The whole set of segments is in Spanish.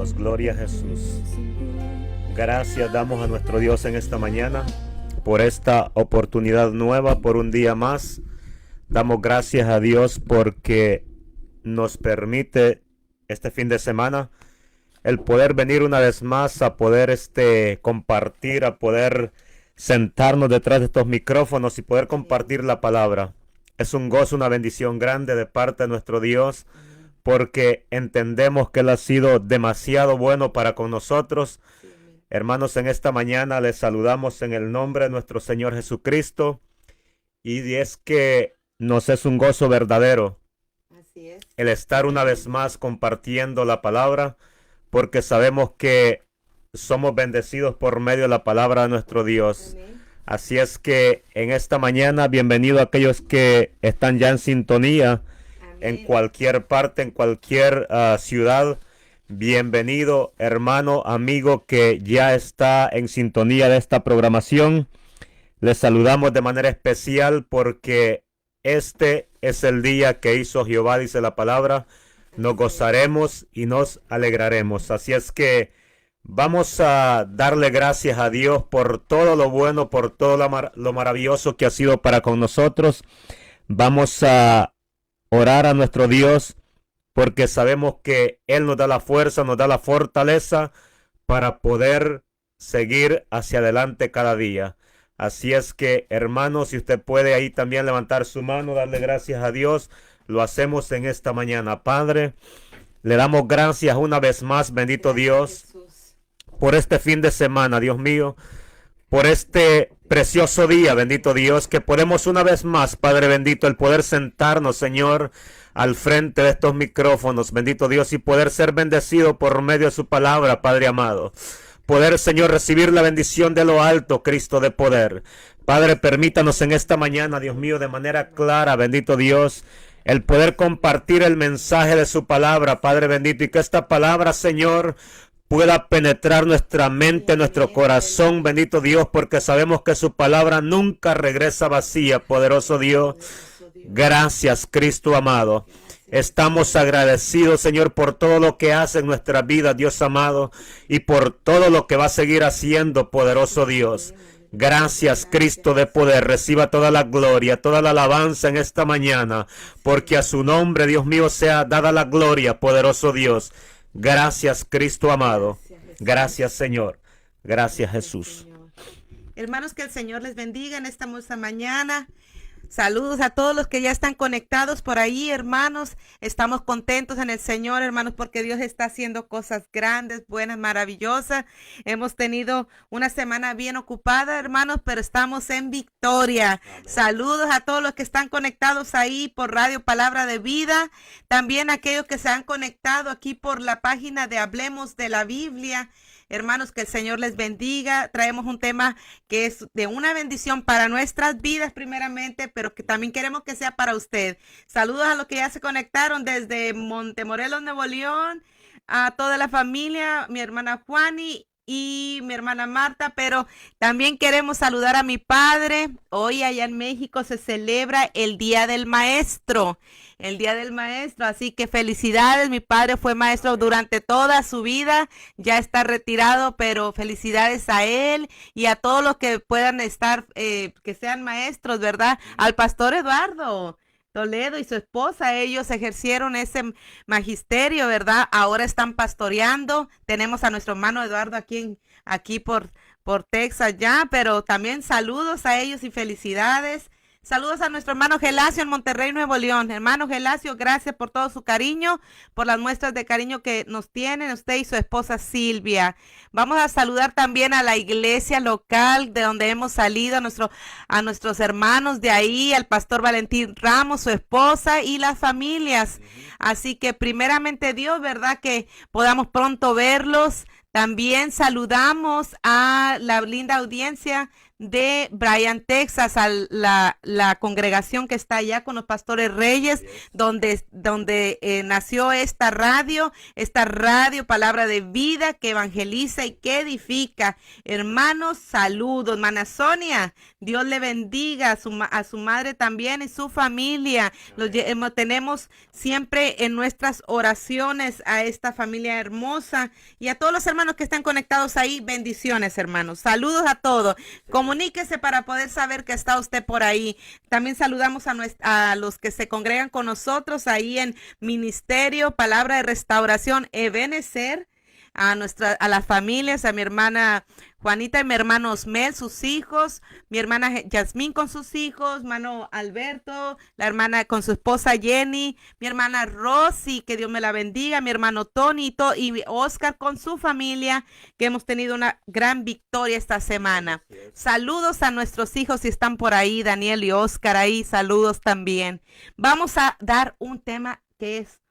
damos gloria a Jesús. Gracias damos a nuestro Dios en esta mañana por esta oportunidad nueva, por un día más. Damos gracias a Dios porque nos permite este fin de semana el poder venir una vez más a poder compartir, a poder sentarnos detrás de estos micrófonos y poder compartir la palabra. Es un gozo, una bendición grande de parte de nuestro Dios, porque entendemos que Él ha sido demasiado bueno para con nosotros. Hermanos, en esta mañana les saludamos en el nombre de nuestro Señor Jesucristo, y es que nos es un gozo verdadero el estar una vez más compartiendo la palabra, porque sabemos que somos bendecidos por medio de la palabra de nuestro Dios. Así es que en esta mañana, bienvenido a aquellos que están ya en sintonía en cualquier parte, en cualquier ciudad. Bienvenido, hermano, amigo que ya está en sintonía de esta programación. Les saludamos de manera especial porque este es el día que hizo Jehová, dice la palabra. Nos gozaremos y nos alegraremos. Así es que vamos a darle gracias a Dios por todo lo bueno, por todo lo maravilloso que ha sido para con nosotros. Vamos a orar a nuestro Dios porque sabemos que Él nos da la fuerza, nos da la fortaleza para poder seguir hacia adelante cada día. Así es que, hermanos, si usted puede ahí también levantar su mano, darle gracias a Dios, lo hacemos en esta mañana. Padre, le damos gracias una vez más, bendito Dios, por este fin de semana, Dios mío, por este precioso día, bendito Dios, que podemos una vez más, Padre bendito, el poder sentarnos, Señor, al frente de estos micrófonos, bendito Dios, y poder ser bendecido por medio de su palabra, Padre amado. Poder, Señor, recibir la bendición de lo alto, Cristo de poder. Padre, permítanos en esta mañana, Dios mío, de manera clara, bendito Dios, el poder compartir el mensaje de su palabra, Padre bendito, y que esta palabra, Señor, pueda penetrar nuestra mente, nuestro corazón, bendito Dios, porque sabemos que su palabra nunca regresa vacía, poderoso Dios. Gracias, Cristo amado. Estamos agradecidos, Señor, por todo lo que hace en nuestra vida, Dios amado, y por todo lo que va a seguir haciendo, poderoso Dios. Gracias, Cristo de poder. Reciba toda la gloria, toda la alabanza en esta mañana, porque a su nombre, Dios mío, sea dada la gloria, poderoso Dios. Gracias, Cristo amado. Gracias, Señor. Gracias, Jesús. Hermanos, que el Señor les bendiga en esta hermosa mañana. Saludos a todos los que ya están conectados por ahí, hermanos. Estamos contentos en el Señor, hermanos, porque Dios está haciendo cosas grandes, buenas, maravillosas. Hemos tenido una semana bien ocupada, hermanos, pero estamos en victoria. Amén. Saludos a todos los que están conectados ahí por Radio Palabra de Vida. También a aquellos que se han conectado aquí por la página de Hablemos de la Biblia. Hermanos, que el Señor les bendiga. Traemos un tema que es de una bendición para nuestras vidas primeramente, pero que también queremos que sea para usted. Saludos a los que ya se conectaron desde Montemorelos, Nuevo León, a toda la familia, mi hermana Juani y mi hermana Marta, pero también queremos saludar a mi padre. Hoy allá en México se celebra el Día del Maestro. El Día del Maestro, así que felicidades, mi padre fue maestro durante toda su vida, ya está retirado, pero felicidades a él y a todos los que puedan estar, que sean maestros, ¿verdad? Al pastor Eduardo Toledo y su esposa, ellos ejercieron ese magisterio, ¿verdad? Ahora están pastoreando, tenemos a nuestro hermano Eduardo aquí por Texas ya, pero también saludos a ellos y felicidades. Saludos a nuestro hermano Gelacio en Monterrey, Nuevo León. Hermano Gelacio, gracias por todo su cariño, por las muestras de cariño que nos tienen usted y su esposa Silvia. Vamos a saludar también a la iglesia local de donde hemos salido, a nuestros hermanos de ahí, al pastor Valentín Ramos, su esposa y las familias. Así que primeramente Dios, ¿verdad? Que podamos pronto verlos. También saludamos a la linda audiencia de Bryan, Texas, a la congregación que está allá con los pastores Reyes, donde nació esta radio, Palabra de Vida, que evangeliza y que edifica. Hermanos, saludos. Hermana Sonia, Dios le bendiga a su madre también y su familia. Tenemos siempre en nuestras oraciones a esta familia hermosa y a todos los hermanos que están conectados ahí. Bendiciones, hermanos. Saludos a todos. Comuníquese para poder saber que está usted por ahí. También saludamos a los que se congregan con nosotros ahí en Ministerio Palabra de Restauración Ebenezer, a las familias, a mi hermana Juanita y mi hermano Osmel, sus hijos, mi hermana Yasmín con sus hijos, hermano Alberto, la hermana con su esposa Jenny, mi hermana Rosy, que Dios me la bendiga, mi hermano Tony y Oscar con su familia, que hemos tenido una gran victoria esta semana. Saludos a nuestros hijos si están por ahí, Daniel y Oscar ahí, saludos también. Vamos a dar un tema que es,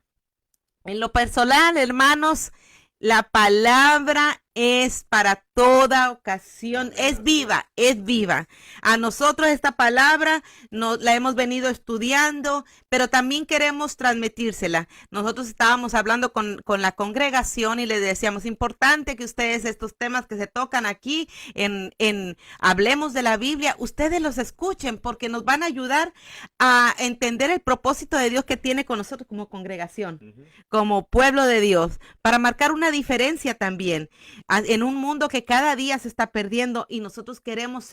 en lo personal, hermanos, la palabra es para toda ocasión, es viva, es viva. A nosotros esta palabra la hemos venido estudiando, pero también queremos transmitírsela. Nosotros estábamos hablando con la congregación y les decíamos, importante que ustedes estos temas que se tocan aquí en Hablemos de la Biblia, ustedes los escuchen porque nos van a ayudar a entender el propósito de Dios que tiene con nosotros como congregación, como pueblo de Dios, para marcar una diferencia también en un mundo que cada día se está perdiendo y nosotros queremos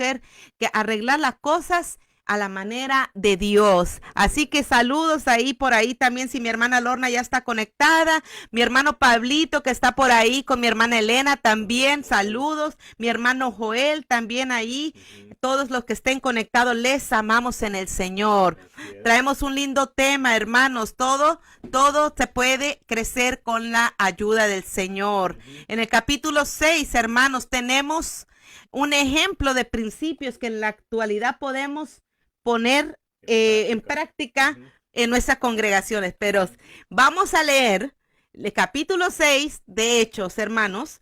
arreglar las cosas a la manera de Dios. Así que saludos ahí por ahí también, si mi hermana Lorna ya está conectada, mi hermano Pablito que está por ahí con mi hermana Elena también, saludos, mi hermano Joel también ahí, todos los que estén conectados, les amamos en el Señor. Traemos un lindo tema, hermanos, todo se puede crecer con la ayuda del Señor. En el capítulo 6, hermanos, tenemos un ejemplo de principios que en la actualidad podemos poner en práctica en nuestras congregaciones. Pero vamos a leer el capítulo 6 de Hechos, hermanos,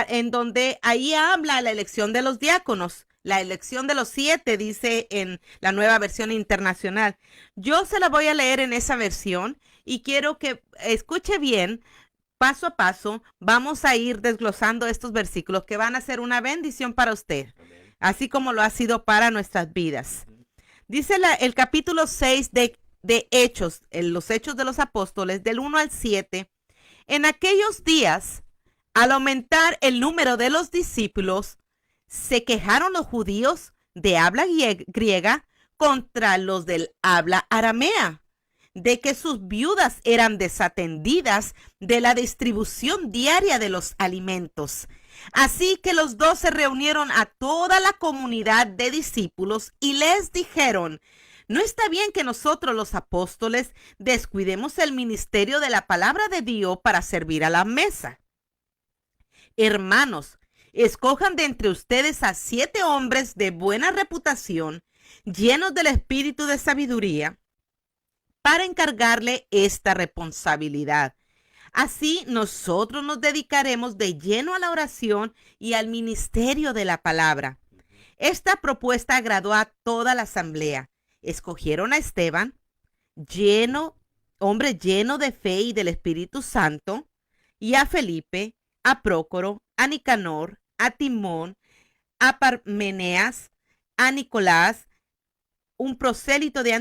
en donde ahí habla la elección de los diáconos. La elección de los 7, dice en la Nueva Versión Internacional. Yo se la voy a leer en esa versión y quiero que escuche bien, paso a paso, vamos a ir desglosando estos versículos que van a ser una bendición para usted, así como lo ha sido para nuestras vidas. Dice el capítulo 6 de Hechos, los Hechos de los Apóstoles, del 1 al 7. En aquellos días, al aumentar el número de los discípulos, se quejaron los judíos de habla griega contra los del habla aramea, de que sus viudas eran desatendidas de la distribución diaria de los alimentos. Así que los 12 reunieron a toda la comunidad de discípulos y les dijeron: no está bien que nosotros los apóstoles descuidemos el ministerio de la palabra de Dios para servir a la mesa. Hermanos, escojan de entre ustedes a 7 hombres de buena reputación, llenos del espíritu de sabiduría, para encargarle esta responsabilidad. Así nosotros nos dedicaremos de lleno a la oración y al ministerio de la palabra. Esta propuesta agradó a toda la asamblea. Escogieron a Esteban, hombre lleno de fe y del Espíritu Santo, y a Felipe, a Prócoro, a Nicanor, a Timón, a Parmeneas, a Nicolás, un prosélito de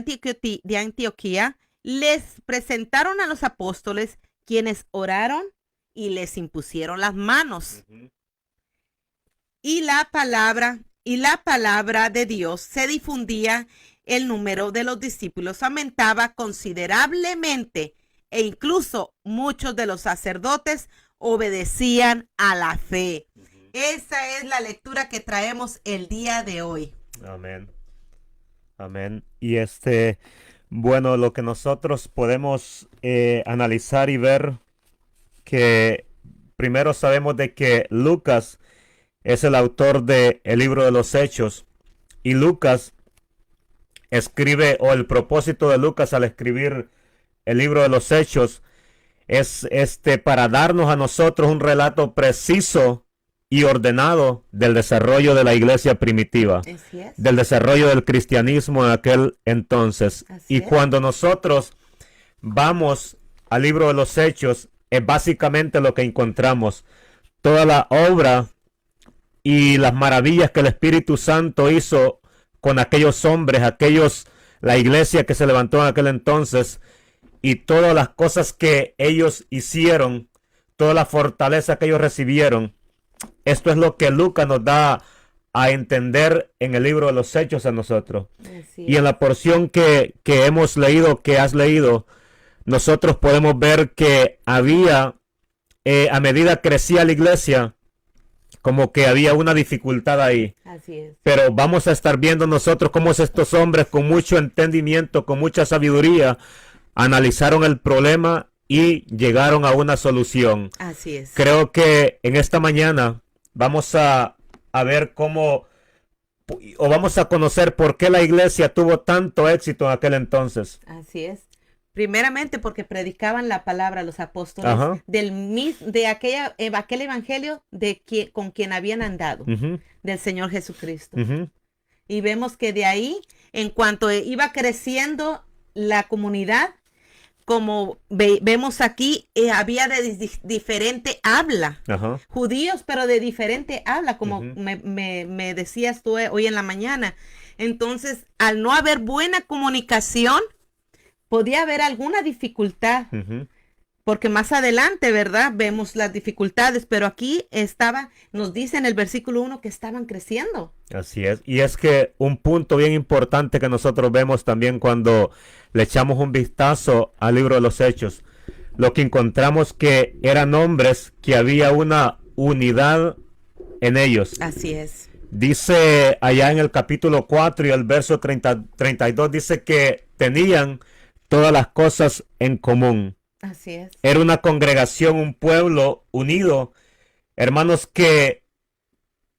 Antioquía. Les presentaron a los apóstoles, quienes oraron y les impusieron las manos. Y la palabra de Dios se difundía, el número de los discípulos aumentaba considerablemente e incluso muchos de los sacerdotes obedecían a la fe. Esa es la lectura que traemos el día de hoy. Amén. Amén. Y bueno, lo que nosotros podemos analizar y ver, que primero sabemos de que Lucas es el autor del libro de los Hechos, y Lucas escribe, o el propósito de Lucas al escribir el libro de los Hechos es para darnos a nosotros un relato preciso y ordenado del desarrollo de la iglesia primitiva, Así es. del desarrollo del cristianismo en aquel entonces. Así Y es. cuando nosotros vamos al libro de los Hechos, es básicamente lo que encontramos. Toda la obra y las maravillas que el Espíritu Santo hizo con aquellos hombres, la iglesia que se levantó en aquel entonces, y todas las cosas que ellos hicieron, toda la fortaleza que ellos recibieron. Esto es lo que Lucas nos da a entender en el libro de los Hechos a nosotros. Así Y en la porción que hemos leído, que has leído, nosotros podemos ver que había, a medida crecía la iglesia, como que había una dificultad ahí. Así es. Pero vamos a estar viendo nosotros cómo estos hombres con mucho entendimiento, con mucha sabiduría, analizaron el problema y llegaron a una solución. Así es. Creo que en esta mañana vamos a ver cómo, o vamos a conocer por qué la iglesia tuvo tanto éxito en aquel entonces. Así es. Primeramente porque predicaban la palabra los apóstoles Ajá. de aquel evangelio con quien habían andado, Ujú, del Señor Jesucristo. ujú, Y vemos que de ahí, en cuanto iba creciendo la comunidad, como vemos aquí, había de diferente habla. ajá. Judíos, pero de diferente habla, como Ujú. me decías tú hoy en la mañana. Entonces, al no haber buena comunicación, podía haber alguna dificultad, Ujú. porque más adelante, ¿verdad? Vemos las dificultades, pero aquí nos dice en el versículo 1 que estaban creciendo. Así es. Y es que un punto bien importante que nosotros vemos también cuando le echamos un vistazo al libro de los Hechos, lo que encontramos que eran hombres que había una unidad en ellos. Así es. Dice allá en el capítulo 4 y el verso 32, dice que tenían todas las cosas en común. Así es. Era una congregación, un pueblo unido. Hermanos, que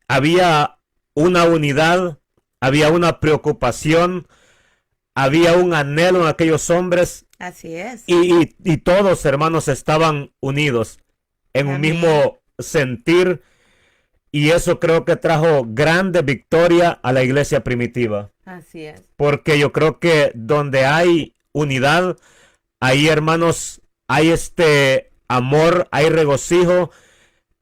había una unidad, había una preocupación, había un anhelo en aquellos hombres Así es. y todos, hermanos, estaban unidos en un Amén. mismo sentir, y eso creo que trajo grande victoria a la iglesia primitiva, Así es. porque yo creo que donde hay unidad, ahí, hermanos, hay amor, hay regocijo.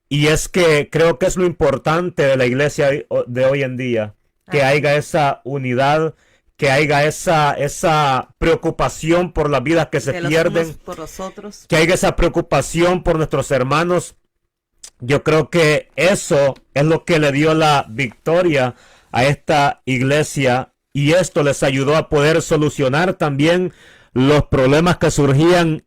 Y es que creo que es lo importante de la iglesia de hoy en día, que Amén. haya esa unidad, que haya esa preocupación por las vidas que se De los pierden, unos por los otros. que haya esa preocupación por nuestros hermanos. Yo creo que eso es lo que le dio la victoria a esta iglesia, y esto les ayudó a poder solucionar también los problemas que surgían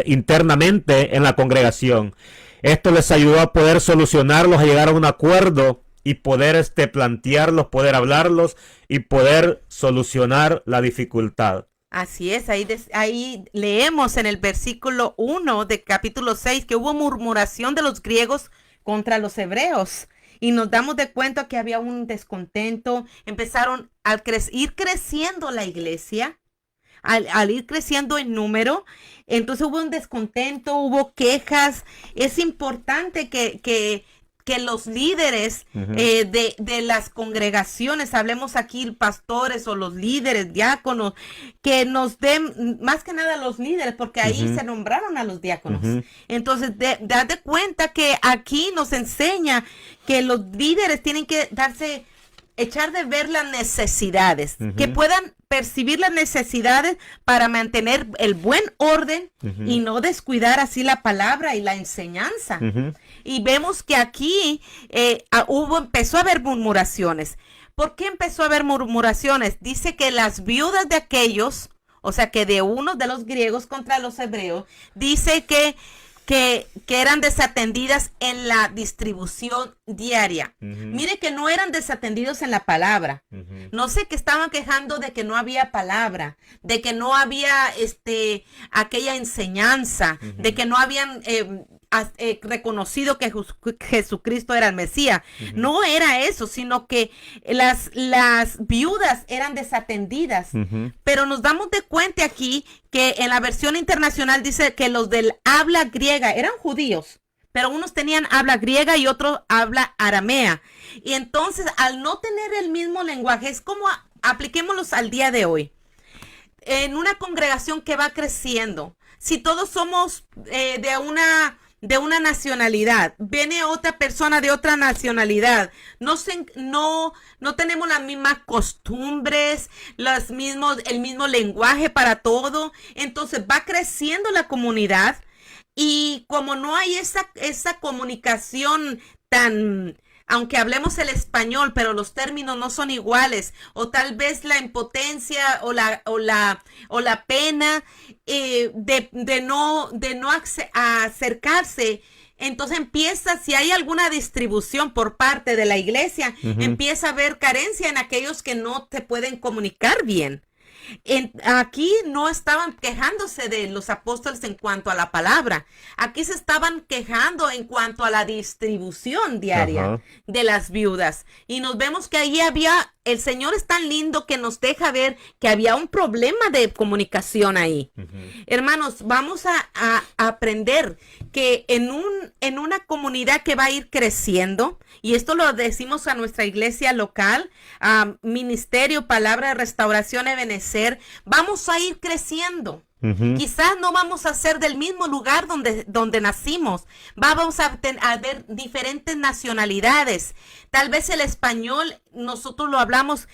internamente en la congregación. Esto les ayudó a poder solucionarlos, a llegar a un acuerdo y poder plantearlos, poder hablarlos y poder solucionar la dificultad. Así es, ahí leemos en el versículo 1 de capítulo 6 que hubo murmuración de los griegos contra los hebreos. Y nos damos de cuenta que había un descontento. Empezaron a ir creciendo la iglesia, al ir creciendo en número. Entonces hubo un descontento, hubo quejas. Es importante que los líderes Ujú. de las congregaciones, hablemos aquí pastores o los líderes, diáconos, que nos den, más que nada los líderes, porque ahí Ujú. se nombraron a los diáconos. Ujú. Entonces, date cuenta que aquí nos enseña que los líderes tienen que echar de ver las necesidades, Ujú. que puedan percibir las necesidades para mantener el buen orden Ujú. y no descuidar así la palabra y la enseñanza. Ujú. Y vemos que aquí empezó a haber murmuraciones. ¿Por qué empezó a haber murmuraciones? Dice que las viudas de aquellos, o sea que de uno de los griegos contra los hebreos, dice que eran desatendidas en la distribución diaria. Ujú. Mire que no eran desatendidos en la palabra. Ujú. No sé, que estaban quejando de que no había palabra, de que no había aquella enseñanza, Ujú. de que no habían reconocido que Jesucristo era el Mesías. Ujú. No era eso, sino que las viudas eran desatendidas. Ujú. Pero nos damos de cuenta aquí que en la versión internacional dice que los del habla griega eran judíos, pero unos tenían habla griega y otros habla aramea. Y entonces, al no tener el mismo lenguaje, es como apliquémoslos al día de hoy. En una congregación que va creciendo, si todos somos de una nacionalidad, viene otra persona de otra nacionalidad, no tenemos las mismas costumbres, el mismo lenguaje para todo, entonces va creciendo la comunidad y como no hay esa comunicación tan... Aunque hablemos el español, pero los términos no son iguales, o tal vez la impotencia o la pena de no acercarse. Entonces si hay alguna distribución por parte de la iglesia, empieza a haber carencia en aquellos que no te pueden comunicar bien. Aquí no estaban quejándose de los apóstoles en cuanto a la palabra. Aquí se estaban quejando en cuanto a la distribución diaria de las viudas. Y nos vemos que ahí el Señor es tan lindo que nos deja ver que había un problema de comunicación ahí. Hermanos, vamos a aprender que en una comunidad que va a ir creciendo, y esto lo decimos a nuestra iglesia local, Ministerio Palabra de Restauración Ebenecer, vamos a ir creciendo. Quizás no vamos a ser del mismo lugar donde nacimos. Vamos a ver diferentes nacionalidades. Tal vez el español nosotros lo hablamos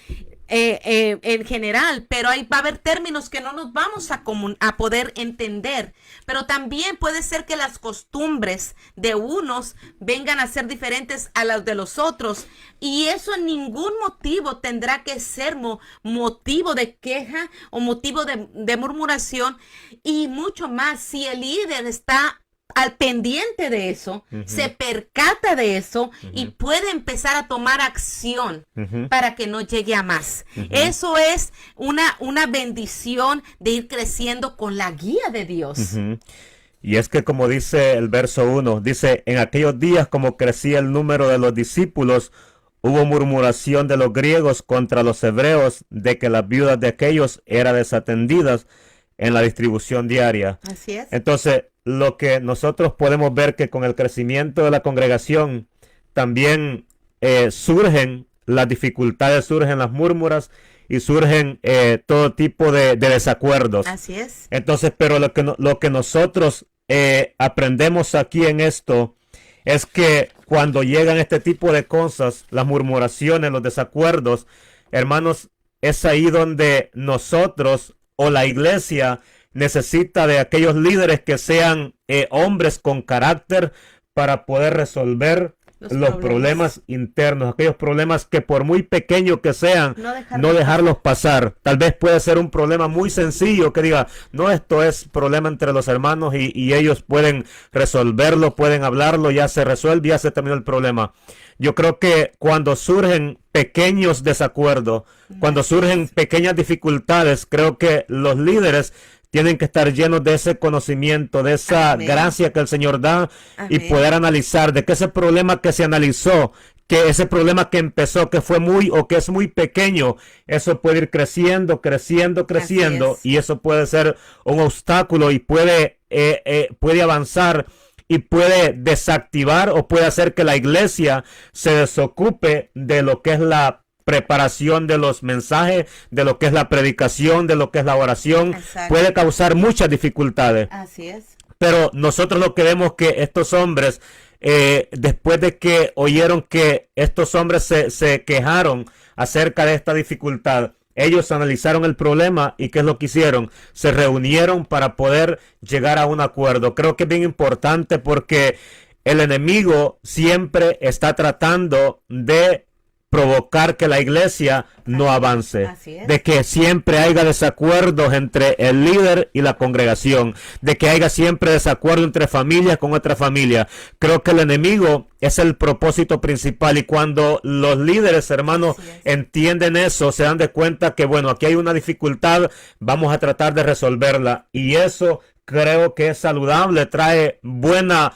en general, pero va a haber términos que no nos vamos a poder entender. Pero también puede ser que las costumbres de unos vengan a ser diferentes a las de los otros. Y eso en ningún motivo tendrá que ser motivo de queja o motivo de murmuración. Y mucho más si el líder está al pendiente de eso, se percata de eso y puede empezar a tomar acción para que no llegue a más. Eso es una bendición de ir creciendo con la guía de Dios. Y es que como dice el verso 1, dice, en aquellos días como crecía el número de los discípulos, hubo murmuración de los griegos contra los hebreos de que las viudas de aquellos eran desatendidas en la distribución diaria. Así es. Entonces, lo que nosotros podemos ver que con el crecimiento de la congregación también surgen las dificultades, surgen las murmuras y surgen todo tipo de desacuerdos. Así es. Entonces, pero lo que nosotros aprendemos aquí en esto es que cuando llegan este tipo de cosas, las murmuraciones, los desacuerdos, hermanos, es ahí donde nosotros o la iglesia necesita de aquellos líderes que sean hombres con carácter para poder resolver los problemas internos, aquellos problemas que por muy pequeños que sean, no dejarlos pasar. Tal vez puede ser un problema muy sencillo que diga, no, esto es problema entre los hermanos y ellos pueden resolverlo, pueden hablarlo, ya se resuelve, ya se terminó el problema. Yo creo que cuando surgen pequeños desacuerdos, cuando surgen pequeñas dificultades, creo que los líderes tienen que estar llenos de ese conocimiento, de esa gracia que el Señor da y poder analizar de que ese problema que se analizó, que ese problema que empezó, que fue muy o que es muy pequeño, eso puede ir creciendo y eso puede ser un obstáculo y puede avanzar y puede desactivar o puede hacer que la iglesia se desocupe de lo que es la preparación de los mensajes, de lo que es la predicación, de lo que es la oración. Exacto. Puede causar muchas dificultades. Así es. Pero nosotros lo que vemos que estos hombres, después de que oyeron que estos hombres se quejaron acerca de esta dificultad, ellos analizaron el problema y ¿qué es lo que hicieron? Se reunieron para poder llegar a un acuerdo. Creo que es bien importante porque el enemigo siempre está tratando de provocar que la iglesia no avance, de que siempre haya desacuerdos entre el líder y la congregación, de que haya siempre desacuerdo entre familias con otra familia. Creo que el enemigo es el propósito principal y cuando los líderes, hermanos, entienden eso, se dan de cuenta que, bueno, aquí hay una dificultad, vamos a tratar de resolverla y eso creo que es saludable, trae buena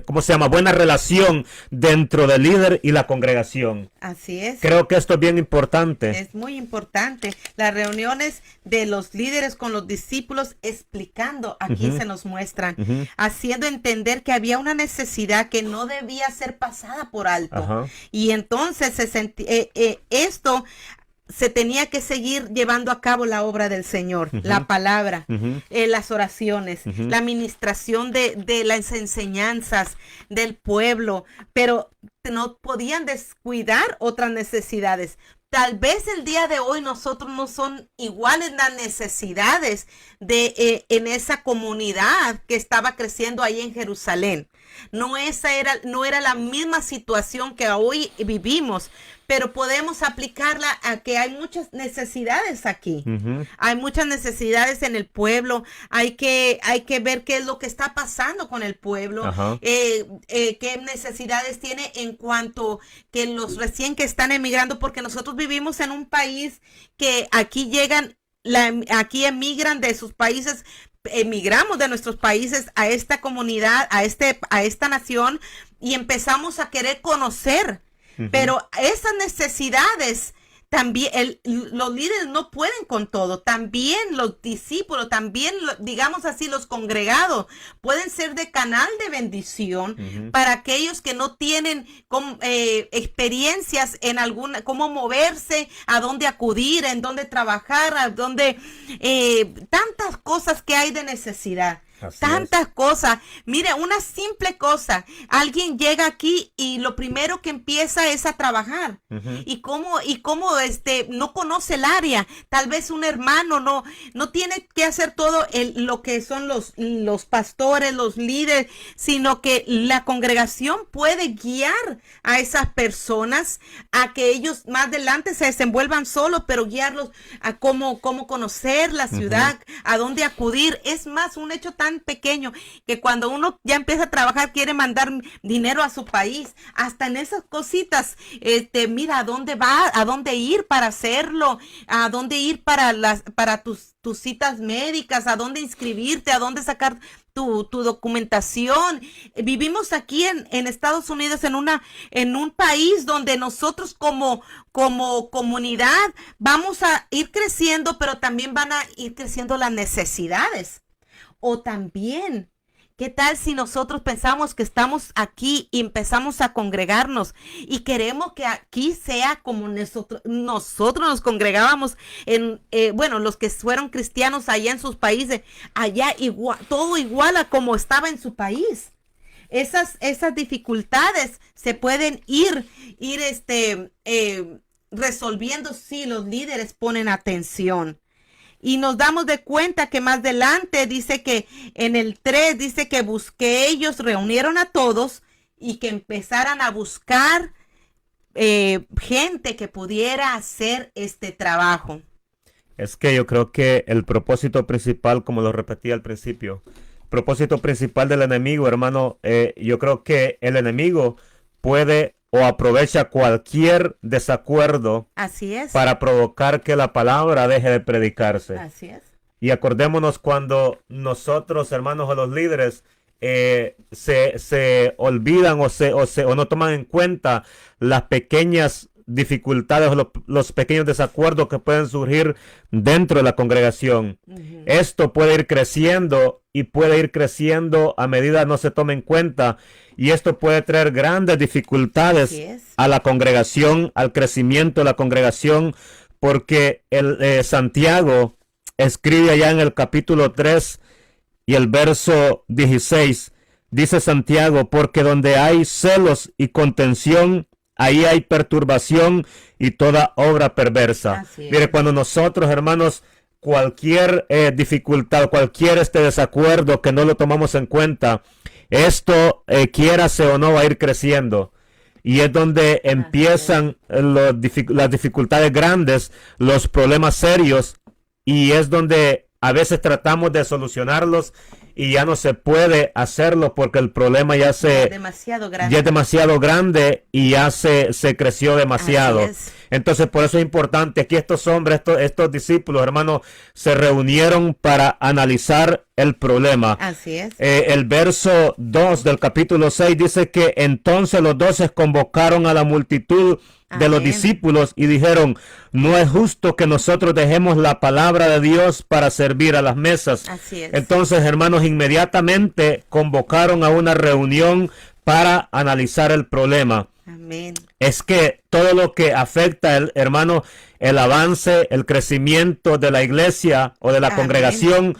¿cómo se llama? Buena relación dentro del líder y la congregación. Así es. Creo que esto es bien importante. Es muy importante. Las reuniones de los líderes con los discípulos explicando, aquí se nos muestran, haciendo entender que había una necesidad que no debía ser pasada por alto. Y entonces esto se tenía que seguir llevando a cabo la obra del Señor, la palabra, las oraciones, la administración de las enseñanzas del pueblo, pero no podían descuidar otras necesidades. Tal vez el día de hoy nosotros no son iguales las necesidades de en esa comunidad que estaba creciendo ahí en Jerusalén. No era la misma situación que hoy vivimos, pero podemos aplicarla a que hay muchas necesidades aquí. Hay muchas necesidades en el pueblo. Hay que ver qué es lo que está pasando con el pueblo, qué necesidades tiene en cuanto que los recién que están emigrando, porque nosotros vivimos en un país que aquí llegan, aquí emigran de sus países. Emigramos de nuestros países a esta comunidad, a esta nación, y empezamos a querer conocer. Pero esas necesidades también, los líderes no pueden con todo. También los discípulos, también, digamos así, los congregados pueden ser de canal de bendición para aquellos que no tienen experiencias en cómo moverse, a dónde acudir, en dónde trabajar, a dónde, tantas cosas que hay de necesidad. Tantas cosas. Mire, una simple cosa. Alguien llega aquí y lo primero que empieza es a trabajar. Y cómo no conoce el área. Tal vez un hermano no tiene que hacer todo lo que son los pastores, los líderes, sino que la congregación puede guiar a esas personas a que ellos más adelante se desenvuelvan solos, pero guiarlos a cómo conocer la ciudad, a dónde acudir. Es más, un hecho tan pequeño que cuando uno ya empieza a trabajar quiere mandar dinero a su país, hasta en esas cositas, mira a dónde va, a dónde ir para hacerlo, a dónde ir para tus citas médicas, a dónde inscribirte, a dónde sacar tu documentación. Vivimos aquí en Estados Unidos en un país donde nosotros como comunidad vamos a ir creciendo, pero también van a ir creciendo las necesidades. O también, ¿qué tal si nosotros pensamos que estamos aquí y empezamos a congregarnos y queremos que aquí sea como nosotros nos congregábamos los que fueron cristianos allá en sus países, allá igual, todo igual a como estaba en su país? Esas dificultades se pueden ir resolviendo si los líderes ponen atención. Y nos damos de cuenta que más adelante dice que en el 3 dice que ellos reunieron a todos y que empezaran a buscar gente que pudiera hacer este trabajo. Es que yo creo que el propósito principal, como lo repetí al principio, propósito principal del enemigo, hermano, yo creo que el enemigo puede o aprovecha cualquier desacuerdo. Así es. Para provocar que la palabra deje de predicarse. Así es. Y acordémonos cuando nosotros, hermanos, o los líderes, se olvidan o no toman en cuenta las pequeñas dificultades o los pequeños desacuerdos que pueden surgir dentro de la congregación. Esto puede ir creciendo y puede ir creciendo a medida no se tome en cuenta, y esto puede traer grandes dificultades a la congregación, al crecimiento de la congregación, porque Santiago escribe allá en el capítulo 3 y el verso 16, dice Santiago: porque donde hay celos y contención, ahí hay perturbación y toda obra perversa. Mire, cuando nosotros, hermanos, cualquier dificultad, cualquier desacuerdo que no lo tomamos en cuenta, esto, quiérase o no, va a ir creciendo. Y es donde empiezan las dificultades grandes, los problemas serios, y es donde a veces tratamos de solucionarlos y ya no se puede hacerlo porque el problema ya es demasiado grande y ya se creció demasiado. Entonces, por eso es importante, aquí estos hombres, estos discípulos, hermanos, se reunieron para analizar el problema. Así es. El verso 2 del capítulo 6 dice que entonces los 12 convocaron a la multitud de los discípulos y dijeron: no es justo que nosotros dejemos la palabra de Dios para servir a las mesas. Así es. Entonces, hermanos, inmediatamente convocaron a una reunión para analizar el problema. Amén. Es que todo lo que afecta, hermano, el avance, el crecimiento de la iglesia o de la congregación,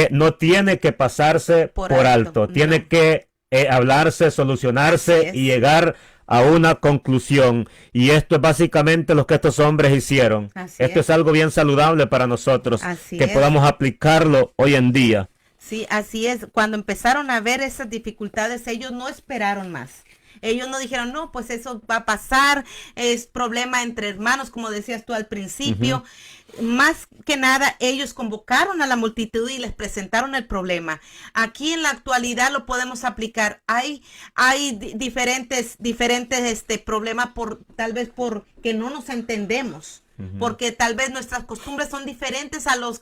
no tiene que pasarse por alto. Tiene que hablarse, solucionarse y llegar a una conclusión. Y esto es básicamente lo que estos hombres hicieron. Esto es algo bien saludable para nosotros, que podamos aplicarlo hoy en día. Sí, así es. Cuando empezaron a ver esas dificultades, ellos no esperaron más. Ellos no dijeron, no, pues eso va a pasar, es problema entre hermanos, como decías tú al principio. Más que nada, ellos convocaron a la multitud y les presentaron el problema. Aquí en la actualidad lo podemos aplicar. Hay diferentes problemas tal vez porque no nos entendemos. Porque tal vez nuestras costumbres son diferentes a los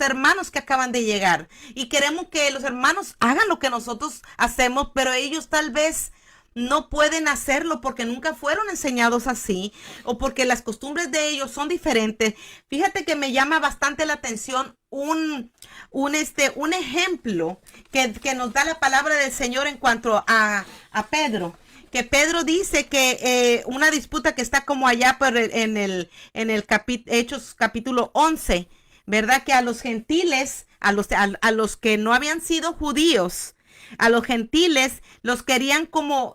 hermanos que acaban de llegar. Y queremos que los hermanos hagan lo que nosotros hacemos, pero ellos tal vez no pueden hacerlo porque nunca fueron enseñados así o porque las costumbres de ellos son diferentes. Fíjate que me llama bastante la atención un ejemplo que nos da la palabra del Señor en cuanto a Pedro. Que Pedro dice que una disputa que está como allá en el Hechos capítulo 11, ¿verdad? Que a los gentiles, a los que no habían sido judíos, a los gentiles los querían como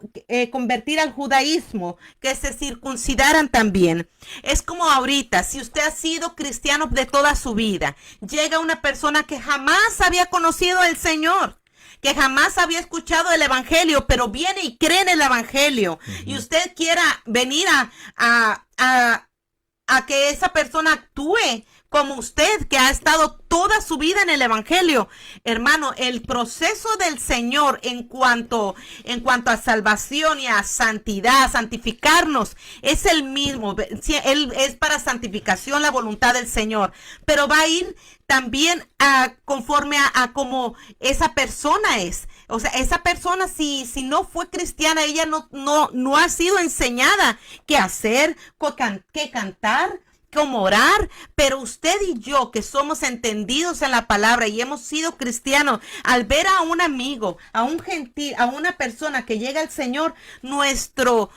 convertir al judaísmo, que se circuncidaran también. Es como ahorita, si usted ha sido cristiano de toda su vida, llega una persona que jamás había conocido al Señor, que jamás había escuchado el evangelio, pero viene y cree en el evangelio, y usted quiera venir a que esa persona actúe como usted, que ha estado toda su vida en el evangelio. Hermano, el proceso del Señor en cuanto a salvación y a santidad, a santificarnos, es el mismo. Él es para santificación la voluntad del Señor, pero va a ir también conforme a como esa persona es. O sea, esa persona, si no fue cristiana, ella no ha sido enseñada qué hacer, qué cantar, cómo orar, pero usted y yo que somos entendidos en la palabra y hemos sido cristianos, al ver a un amigo, a un gentil, a una persona que llega al Señor, nuestro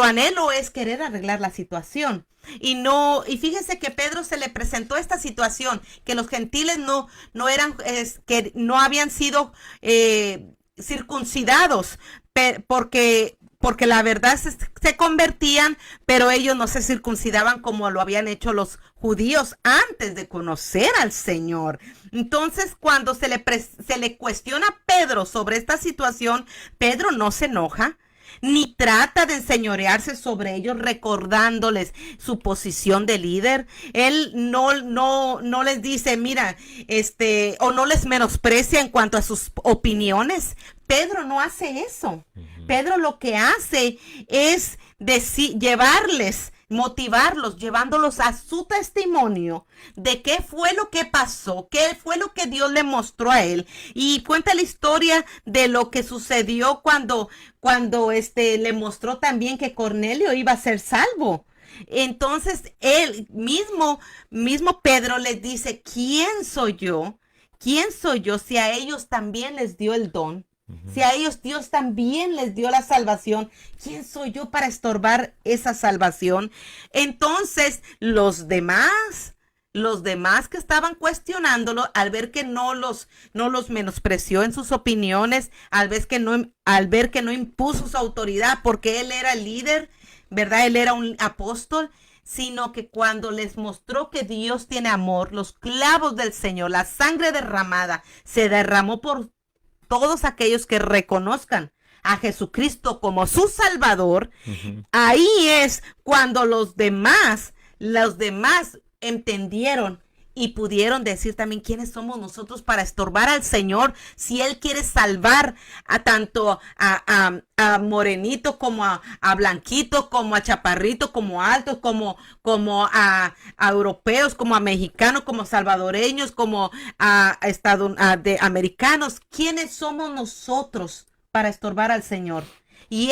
anhelo es querer arreglar la situación. Y fíjese que Pedro se le presentó esta situación, que los gentiles que no habían sido circuncidados, porque la verdad se convertían, pero ellos no se circuncidaban como lo habían hecho los judíos antes de conocer al Señor. Entonces, cuando se le cuestiona a Pedro sobre esta situación, Pedro no se enoja, ni trata de enseñorearse sobre ellos recordándoles su posición de líder. Él no les dice, mira, o no les menosprecia en cuanto a sus opiniones. Pedro no hace eso. Pedro lo que hace es motivarlos, llevándolos a su testimonio de qué fue lo que pasó, qué fue lo que Dios le mostró a él. Y cuenta la historia de lo que sucedió cuando le mostró también que Cornelio iba a ser salvo. Entonces él mismo Pedro les dice, ¿quién soy yo? ¿Quién soy yo si a ellos también les dio el don? Si a ellos Dios también les dio la salvación, ¿quién soy yo para estorbar esa salvación? Entonces, los demás que estaban cuestionándolo, al ver que no los menospreció en sus opiniones, al ver que no impuso su autoridad porque él era el líder, ¿verdad? Él era un apóstol, sino que cuando les mostró que Dios tiene amor, los clavos del Señor, la sangre derramada, se derramó por todos aquellos que reconozcan a Jesucristo como su Salvador. Ahí es cuando los demás entendieron Y pudieron decir también quiénes somos nosotros para estorbar al Señor si Él quiere salvar a tanto a morenito como a blanquito, como a chaparrito, como a altos, como a europeos, como a mexicanos, como salvadoreños, como de americanos. ¿Quiénes somos nosotros para estorbar al Señor? Y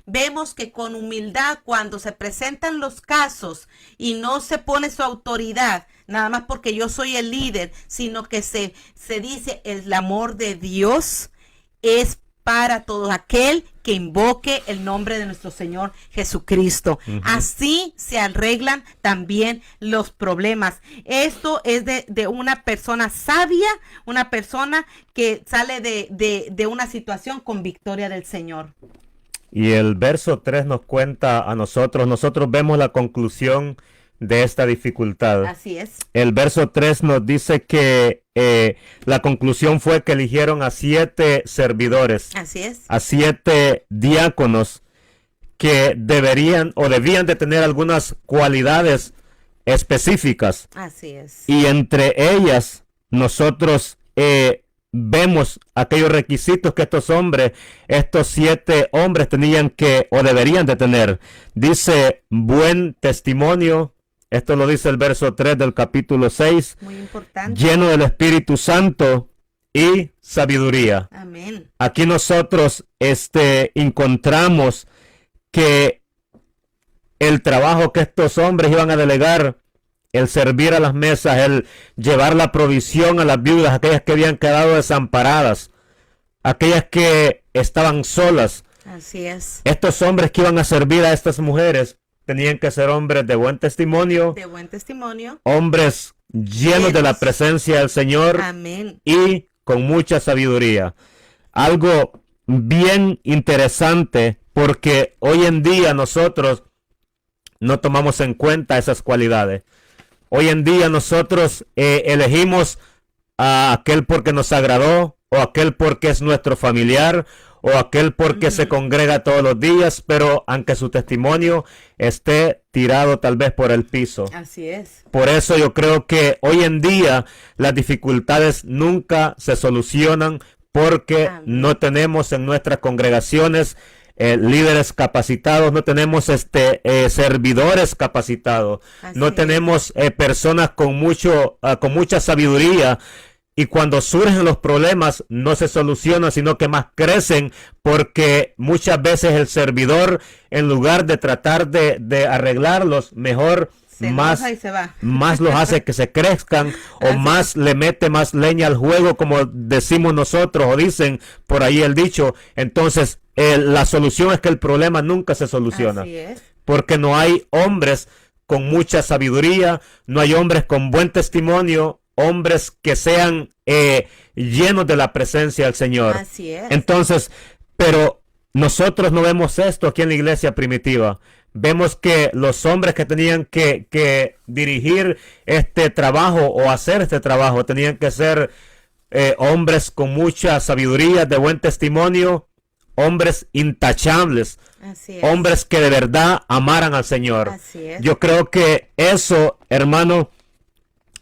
vemos que con humildad, cuando se presentan los casos y no se pone su autoridad, nada más porque yo soy el líder, sino que se dice el amor de Dios es para todo aquel que invoque el nombre de nuestro Señor Jesucristo. Así se arreglan también los problemas. Esto es de una persona sabia, una persona que sale de una situación con victoria del Señor. Y el verso 3 nos cuenta a nosotros vemos la conclusión de esta dificultad. Así es. El verso 3 nos dice que la conclusión fue que eligieron a 7 servidores. Así es. A 7 diáconos que debían de tener algunas cualidades específicas. Así es. Y entre ellas nosotros vemos aquellos requisitos que estos 7 hombres tenían que o deberían de tener. Dice buen testimonio. Esto lo dice el verso 3 del capítulo 6. Muy importante. Lleno del Espíritu Santo y sabiduría. Amén. Aquí nosotros encontramos que el trabajo que estos hombres iban a delegar, el servir a las mesas, el llevar la provisión a las viudas, aquellas que habían quedado desamparadas, aquellas que estaban solas. Así es. Estos hombres que iban a servir a estas mujeres tenían que ser hombres de buen testimonio. De buen testimonio. Hombres llenos de la presencia del Señor. Amén. Y con mucha sabiduría. Algo bien interesante, porque hoy en día nosotros no tomamos en cuenta esas cualidades. Hoy en día nosotros elegimos a aquel porque nos agradó, o aquel porque es nuestro familiar, o aquel porque se congrega todos los días, pero aunque su testimonio esté tirado tal vez por el piso. Así es. Por eso yo creo que hoy en día las dificultades nunca se solucionan porque no tenemos en nuestras congregaciones líderes capacitados, no tenemos servidores capacitados, no tenemos personas con mucha sabiduría. Y cuando surgen los problemas no se solucionan, sino que más crecen, porque muchas veces el servidor, en lugar de tratar de arreglarlos, mejor más los hace que se crezcan, o más le mete más leña al juego, como decimos nosotros, o dicen por ahí el dicho. Entonces la solución es que el problema nunca se soluciona. Así es. Porque no hay hombres con mucha sabiduría, no hay hombres con buen testimonio, hombres que sean llenos de la presencia del Señor. Así es. Entonces, pero nosotros no vemos esto aquí en la iglesia primitiva. Vemos que los hombres que tenían que dirigir este trabajo o hacer este trabajo tenían que ser hombres con mucha sabiduría, de buen testimonio, hombres intachables, hombres que de verdad amaran al Señor. Así es. Yo creo que eso, hermano,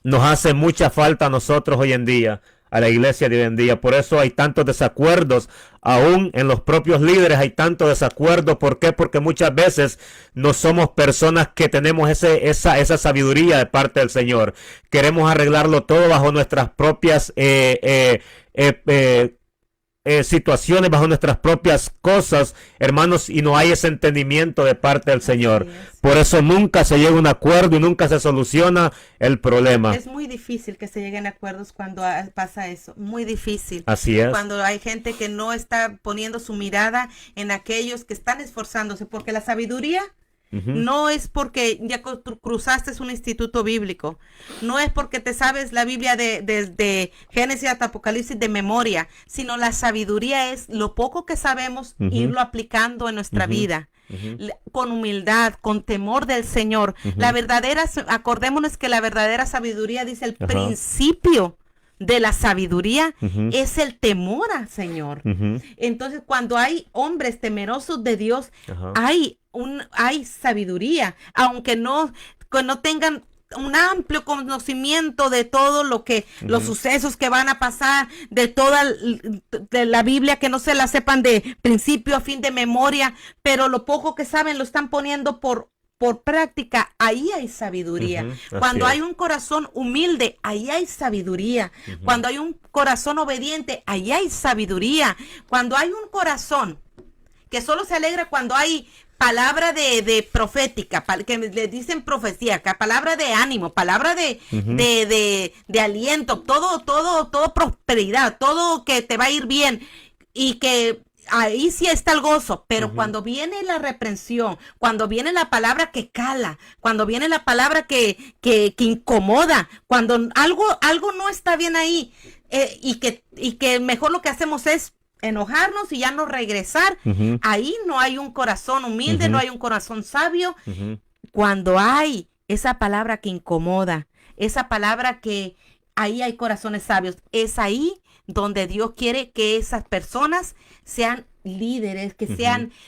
nos hace mucha falta a nosotros hoy en día, a la iglesia de hoy en día. Por eso hay tantos desacuerdos, aún en los propios líderes hay tantos desacuerdos. ¿Por qué? Porque muchas veces no somos personas que tenemos esa sabiduría de parte del Señor. Queremos arreglarlo todo bajo nuestras propias situaciones, bajo nuestras propias cosas, hermanos, y no hay ese entendimiento de parte del Señor. Por eso nunca se llega a un acuerdo y nunca se soluciona el problema. Es muy difícil que se lleguen a acuerdos cuando pasa eso, muy difícil. Así es. Cuando hay gente que no está poniendo su mirada en aquellos que están esforzándose, porque la sabiduría no es porque ya cruzaste un instituto bíblico, no es porque te sabes la Biblia desde Génesis hasta Apocalipsis de memoria, sino la sabiduría es lo poco que sabemos, irlo aplicando en nuestra vida, con humildad, con temor del Señor. Acordémonos que la verdadera sabiduría, dice el principio de la sabiduría, es el temor al Señor. Entonces, cuando hay hombres temerosos de Dios, hay sabiduría, aunque no tengan un amplio conocimiento de todo lo que, los sucesos que van a pasar, de la Biblia, que no se la sepan de principio a fin de memoria, pero lo poco que saben lo están poniendo por práctica. Ahí hay sabiduría. Cuando hay un corazón humilde, ahí hay sabiduría. Cuando hay un corazón obediente, ahí hay sabiduría. Cuando hay un corazón que solo se alegra cuando hay palabra de profética, que le dicen profecía, palabra de ánimo, palabra de aliento, todo prosperidad, todo que te va a ir bien, y que ahí sí está el gozo. Pero cuando viene la reprensión, cuando viene la palabra que cala, cuando viene la palabra que incomoda, cuando algo no está bien ahí, y que mejor lo que hacemos es enojarnos y ya no regresar, ahí no hay un corazón humilde, no hay un corazón sabio. Cuando hay esa palabra que incomoda, esa palabra que ahí hay corazones sabios, es ahí donde Dios quiere que esas personas sean líderes, que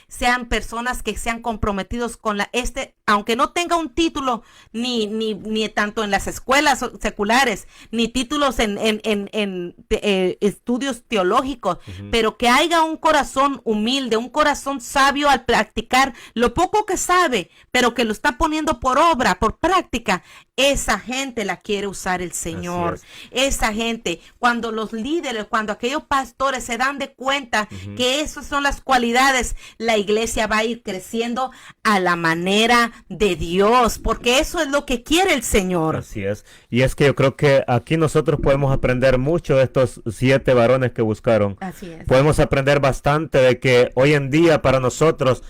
sean personas que sean comprometidos con aunque no tenga un título ni tanto en las escuelas seculares, ni títulos en estudios teológicos, pero que haya un corazón humilde, un corazón sabio al practicar lo poco que sabe, pero que lo está poniendo por obra, por práctica. Esa gente la quiere usar el Señor. Esa gente, cuando los líderes, cuando aquellos pastores se dan de cuenta que esas son las cualidades, la iglesia va a ir creciendo a la manera de Dios, porque eso es lo que quiere el Señor. Así es. Y es que yo creo que aquí nosotros podemos aprender mucho de estos 7 varones que buscaron. Así es. Podemos aprender bastante de que hoy en día para nosotros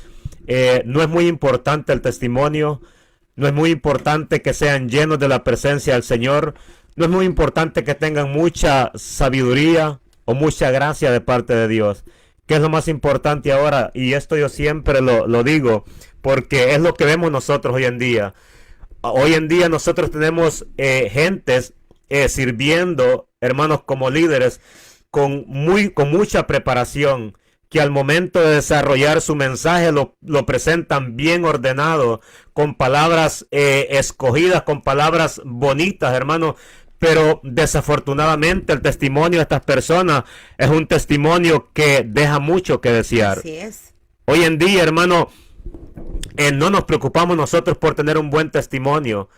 no es muy importante el testimonio. No es muy importante que sean llenos de la presencia del Señor. No es muy importante que tengan mucha sabiduría o mucha gracia de parte de Dios. ¿Qué es lo más importante ahora? Y esto yo siempre lo digo, porque es lo que vemos nosotros hoy en día. Hoy en día nosotros tenemos gentes sirviendo, hermanos, como líderes, con mucha preparación, que al momento de desarrollar su mensaje lo presentan bien ordenado, con palabras escogidas, con palabras bonitas, hermano. Pero desafortunadamente el testimonio de estas personas es un testimonio que deja mucho que desear. Así es. Hoy en día, hermano, no nos preocupamos nosotros por tener un buen testimonio.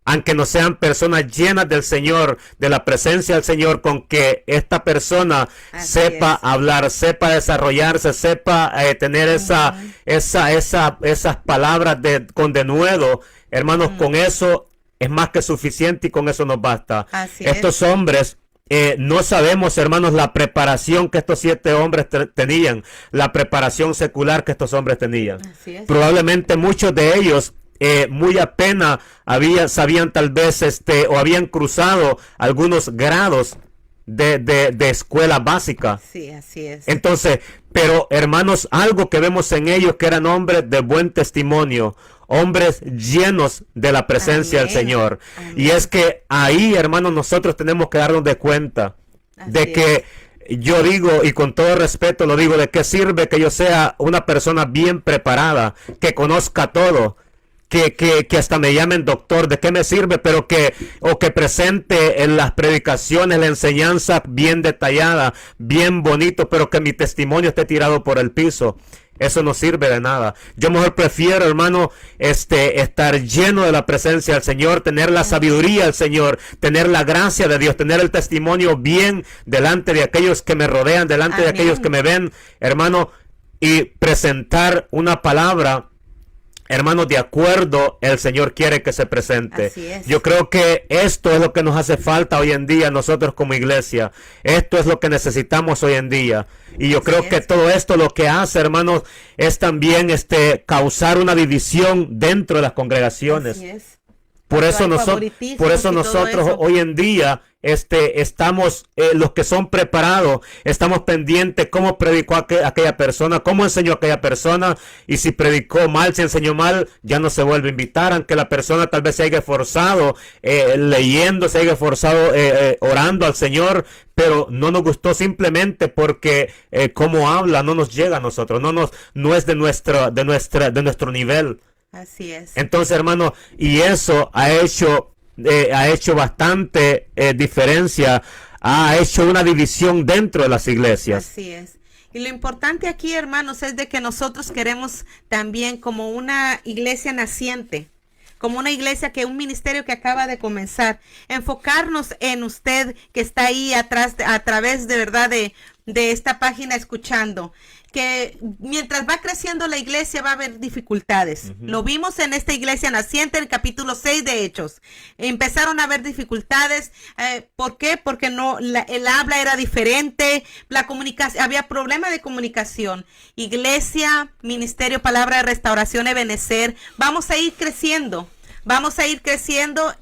Aunque no sean personas llenas del Señor, de la presencia del Señor, con que esta persona sepa hablar, sepa desarrollarse, sepa tener esas palabras con denuedo, hermanos, con eso es más que suficiente y con eso nos basta. Estos hombres, no sabemos, hermanos, la preparación que estos 7 hombres tenían, la preparación secular que estos hombres tenían. Probablemente muchos de ellos muy apenas sabían tal vez o habían cruzado algunos grados de escuela básica. Sí, así es. Entonces, pero hermanos, algo que vemos en ellos, que eran hombres de buen testimonio, hombres llenos de la presencia del Señor. Y es que ahí, hermanos, nosotros tenemos que darnos de cuenta de que yo digo, y con todo respeto lo digo, de qué sirve que yo sea una persona bien preparada, que conozca todo, que hasta me llamen doctor. ¿De qué me sirve? Pero que presente en las predicaciones la enseñanza bien detallada, bien bonito, pero que mi testimonio esté tirado por el piso. Eso no sirve de nada. Yo mejor prefiero, hermano, estar lleno de la presencia del Señor, tener la sabiduría del Señor, tener la gracia de Dios, tener el testimonio bien delante de aquellos que me rodean, delante de aquellos que me ven, hermano, y presentar una palabra, hermanos, de acuerdo el Señor quiere que se presente. Así es. Yo creo que esto es lo que nos hace falta hoy en día nosotros como iglesia. Esto es lo que necesitamos hoy en día. Y yo creo que todo esto lo que hace, hermanos, es también causar una división dentro de las congregaciones. Así es. Por eso nosotros hoy en día estamos, los que son preparados, estamos pendientes cómo predicó aquella persona, cómo enseñó aquella persona, y si predicó mal, si enseñó mal, ya no se vuelve a invitar, aunque la persona tal vez se haya esforzado leyendo, se haya esforzado orando al Señor, pero no nos gustó simplemente porque cómo habla no nos llega a nosotros, no es de nuestro nivel. Así es. Entonces, hermano, y eso ha hecho ha hecho bastante diferencia, ha hecho una división dentro de las iglesias. Así es. Y lo importante aquí, hermanos, es de que nosotros queremos también como una iglesia naciente, como una iglesia un ministerio que acaba de comenzar, enfocarnos en usted que está ahí atrás, a través de verdad de esta página escuchando, que mientras va creciendo la iglesia va a haber dificultades. Lo vimos en esta iglesia naciente en el capítulo 6 de Hechos. Empezaron a haber dificultades. ¿Por qué? Porque el habla era diferente, la comunicación, había problema de comunicación. Iglesia, ministerio, palabra de restauración, Ebenecer. Vamos a ir creciendo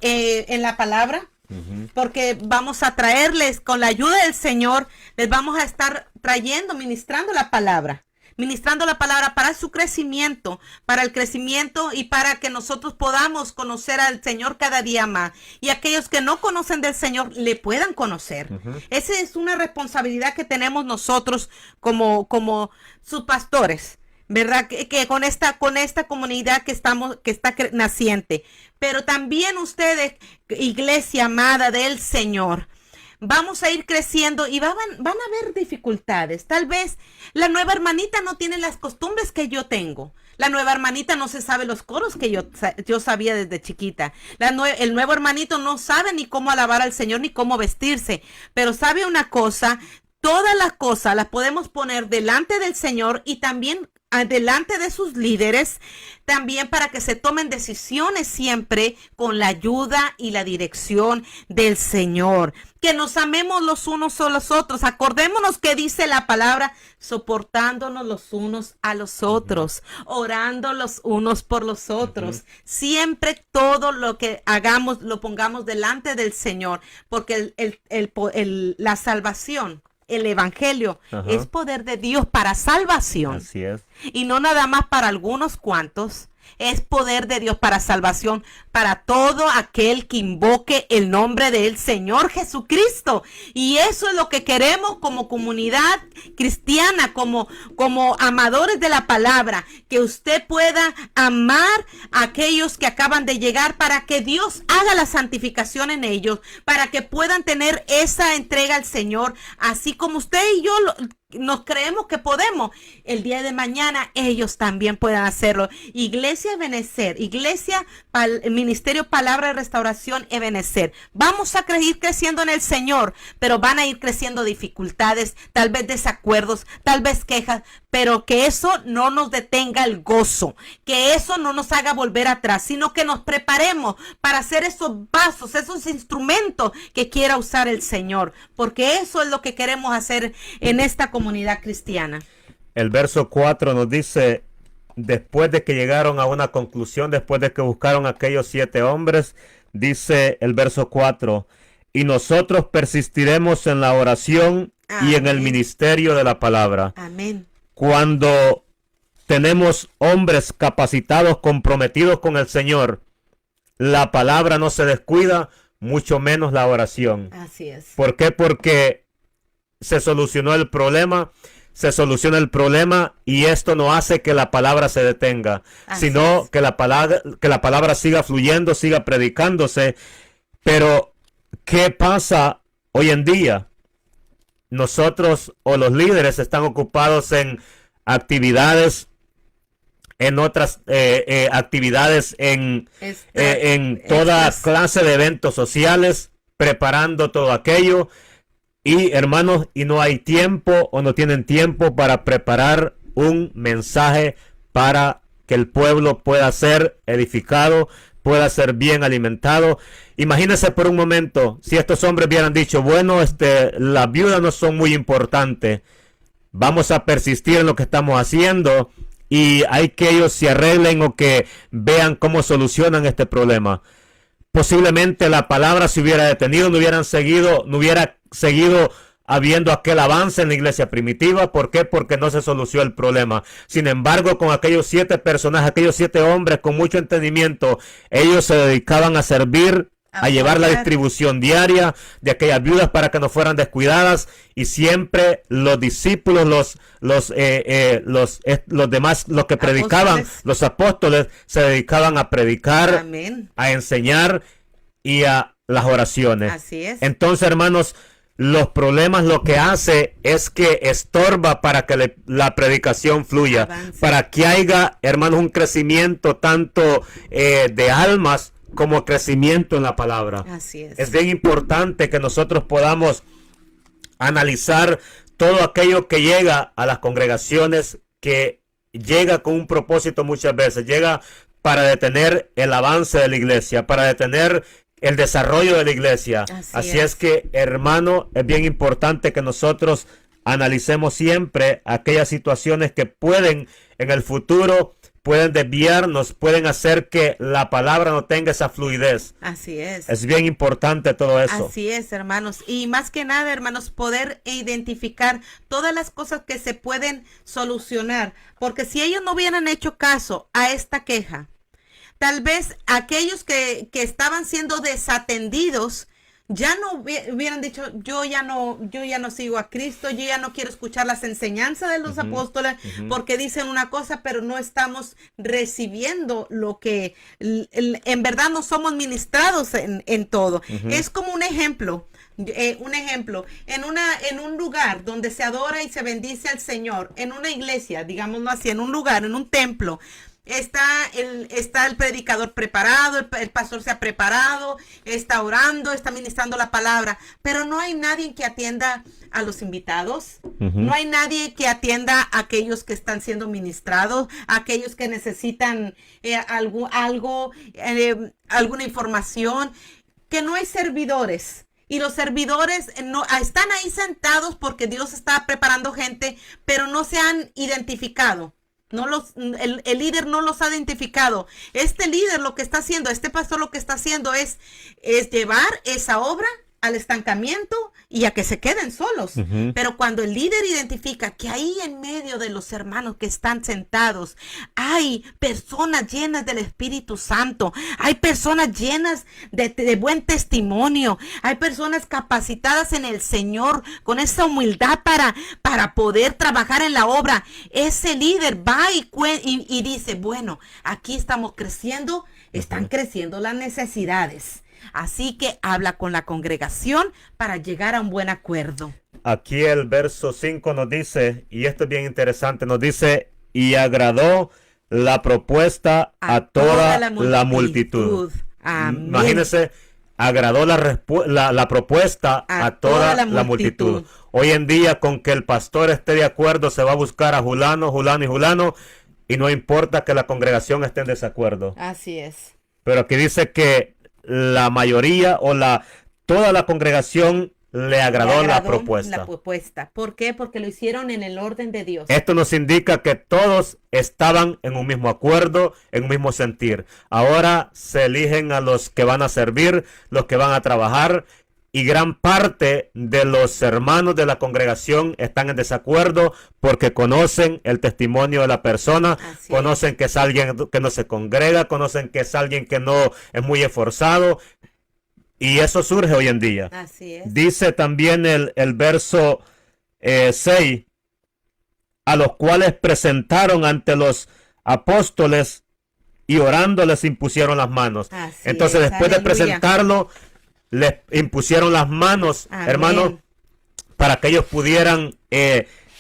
en la palabra. Porque vamos a traerles, con la ayuda del Señor, les vamos a estar trayendo, ministrando la palabra para su crecimiento, para el crecimiento y para que nosotros podamos conocer al Señor cada día más. Y aquellos que no conocen del Señor le puedan conocer. Esa es una responsabilidad que tenemos nosotros como sus pastores, ¿verdad? Que con esta comunidad que está naciente. Pero también ustedes, iglesia amada del Señor, vamos a ir creciendo y van a haber dificultades. Tal vez la nueva hermanita no tiene las costumbres que yo tengo. La nueva hermanita no se sabe los coros que yo sabía desde chiquita. El nuevo hermanito no sabe ni cómo alabar al Señor ni cómo vestirse. Pero sabe una cosa, todas las cosas las podemos poner delante del Señor y también delante de sus líderes, también para que se tomen decisiones siempre con la ayuda y la dirección del Señor. Que nos amemos los unos a los otros. Acordémonos que dice la palabra, soportándonos los unos a los otros, orando los unos por los otros. Siempre todo lo que hagamos lo pongamos delante del Señor, porque la salvación, el evangelio, es poder de Dios para salvación. Así es. Y no nada más para algunos cuantos. Es poder de Dios para salvación para todo aquel que invoque el nombre del Señor Jesucristo. Y eso es lo que queremos como comunidad cristiana, como amadores de la palabra, que usted pueda amar a aquellos que acaban de llegar para que Dios haga la santificación en ellos, para que puedan tener esa entrega al Señor, así como usted y yo nos creemos que podemos. El día de mañana ellos también puedan hacerlo. Iglesia Ebenecer, Ministerio Palabra de Restauración Ebenecer. Vamos a ir creciendo en el Señor, pero van a ir creciendo dificultades, tal vez desacuerdos, tal vez quejas, pero que eso no nos detenga el gozo, que eso no nos haga volver atrás, sino que nos preparemos para hacer esos vasos, esos instrumentos que quiera usar el Señor, porque eso es lo que queremos hacer en esta comunidad cristiana. El verso 4 nos dice, después de que llegaron a una conclusión, después de que buscaron a aquellos 7 hombres, dice el verso 4, y nosotros persistiremos en la oración y en el ministerio de la palabra. Amén. Cuando tenemos hombres capacitados, comprometidos con el Señor, la palabra no se descuida, mucho menos la oración. Así es. ¿Por qué? Porque se soluciona el problema y esto no hace que la palabra se detenga, sino que la palabra siga fluyendo, siga predicándose. Pero ¿qué pasa hoy en día? Nosotros o los líderes están ocupados en actividades, en otras actividades, en toda clase de eventos sociales, preparando todo aquello. Y hermanos, y no hay tiempo o no tienen tiempo para preparar un mensaje para que el pueblo pueda ser edificado, pueda ser bien alimentado. Imagínense por un momento, si estos hombres hubieran dicho, bueno, las viudas no son muy importantes, vamos a persistir en lo que estamos haciendo y hay que ellos se arreglen o que vean cómo solucionan este problema. Posiblemente la palabra se hubiera detenido, no hubiera seguido habiendo aquel avance en la iglesia primitiva. ¿Por qué? Porque no se solucionó el problema. Sin embargo, con aquellos 7 personajes, aquellos 7 hombres con mucho entendimiento, ellos se dedicaban a servir, a llevar la distribución diaria de aquellas viudas para que no fueran descuidadas, y siempre los discípulos, los demás, los que predicaban, los apóstoles, se dedicaban a predicar, amén, a enseñar, y a las oraciones. Así es. Entonces, hermanos, los problemas lo que hace es que estorba para que la predicación fluya, Avance. para que haya, hermanos, un crecimiento tanto de almas como crecimiento en la palabra. Así es. Es bien importante que nosotros podamos analizar todo aquello que llega a las congregaciones, que llega con un propósito muchas veces, llega para detener el avance de la iglesia, para detener el desarrollo de la iglesia. Así es que, hermano, es bien importante que nosotros analicemos siempre aquellas situaciones que pueden en el futuro, pueden desviarnos, pueden hacer que la palabra no tenga esa fluidez. Así es. Es bien importante todo eso. Así es, hermanos. Y más que nada, hermanos, poder identificar todas las cosas que se pueden solucionar. Porque si ellos no hubieran hecho caso a esta queja, tal vez aquellos que estaban siendo desatendidos ya no hubieran dicho, yo ya no sigo a Cristo, yo ya no quiero escuchar las enseñanzas de los apóstoles, porque dicen una cosa, pero no estamos recibiendo lo que en verdad no somos ministrados en todo. Es como un ejemplo. En un lugar donde se adora y se bendice al Señor, en una iglesia, digámoslo así, en un lugar, en un templo, está el predicador preparado, el pastor se ha preparado, está orando, está ministrando la palabra, pero no hay nadie que atienda a los invitados, no hay nadie que atienda a aquellos que están siendo ministrados, a aquellos que necesitan alguna información, que no hay servidores. Y los servidores no están ahí sentados porque Dios está preparando gente, pero no se han identificado. El líder no los ha identificado. Este líder lo que está haciendo, este pastor lo que está haciendo es llevar esa obra al estancamiento y a que se queden solos. Pero cuando el líder identifica que ahí en medio de los hermanos que están sentados hay personas llenas del Espíritu Santo, hay personas llenas de buen testimonio, hay personas capacitadas en el Señor con esa humildad para poder trabajar en la obra, ese líder va y dice, bueno, aquí estamos creciendo, están creciendo las necesidades. Así que habla con la congregación para llegar a un buen acuerdo. Aquí el verso 5 nos dice, y esto es bien interesante, nos dice, y agradó la propuesta a toda la multitud. Amén. Imagínense, agradó la propuesta a toda la multitud. Hoy en día, con que el pastor esté de acuerdo, se va a buscar a Julano, Julano y Julano, y no importa que la congregación esté en desacuerdo. Así es. Pero aquí dice que la mayoría toda la congregación le agradó la propuesta. ¿Por qué? Porque lo hicieron en el orden de Dios. Esto nos indica que todos estaban en un mismo acuerdo, en un mismo sentir. Ahora se eligen a los que van a servir, los que van a trabajar, y gran parte de los hermanos de la congregación están en desacuerdo porque conocen el testimonio de la persona, conocen que es alguien que no se congrega, conocen que es alguien que no es muy esforzado, y eso surge hoy en día. Así es. Dice también el verso 6, a los cuales presentaron ante los apóstoles y orando les impusieron las manos. Entonces, después de presentarlo, les impusieron las manos, hermanos, para que ellos pudieran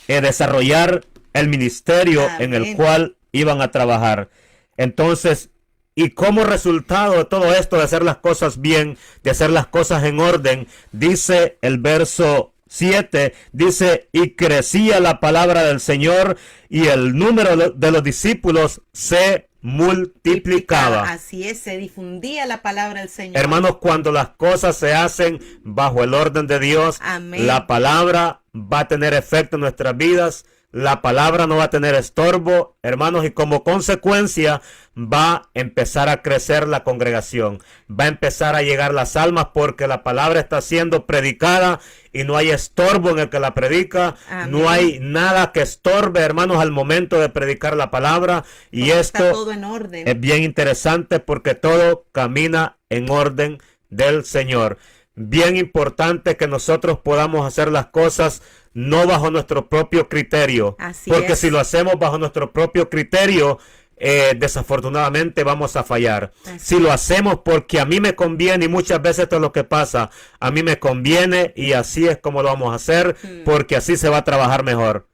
desarrollar el ministerio en el cual iban a trabajar. Entonces, y como resultado de todo esto, de hacer las cosas bien, de hacer las cosas en orden, dice el verso 7, dice, y crecía la palabra del Señor y el número de los discípulos se multiplicaba. Así es, se difundía la palabra del Señor. Hermanos, cuando las cosas se hacen bajo el orden de Dios, la palabra va a tener efecto en nuestras vidas, la palabra no va a tener estorbo, hermanos, y como consecuencia va a empezar a crecer la congregación, va a empezar a llegar las almas porque la palabra está siendo predicada y no hay estorbo en el que la predica. No hay nada que estorbe, hermanos, al momento de predicar la palabra, y porque esto está todo en orden. Es bien interesante porque todo camina en orden del Señor. Bien importante que nosotros podamos hacer las cosas no bajo nuestro propio criterio, porque si lo hacemos bajo nuestro propio criterio, desafortunadamente vamos a fallar. Si lo hacemos porque a mí me conviene, y muchas veces esto es lo que pasa, a mí me conviene y así es como lo vamos a hacer, porque así se va a trabajar mejor.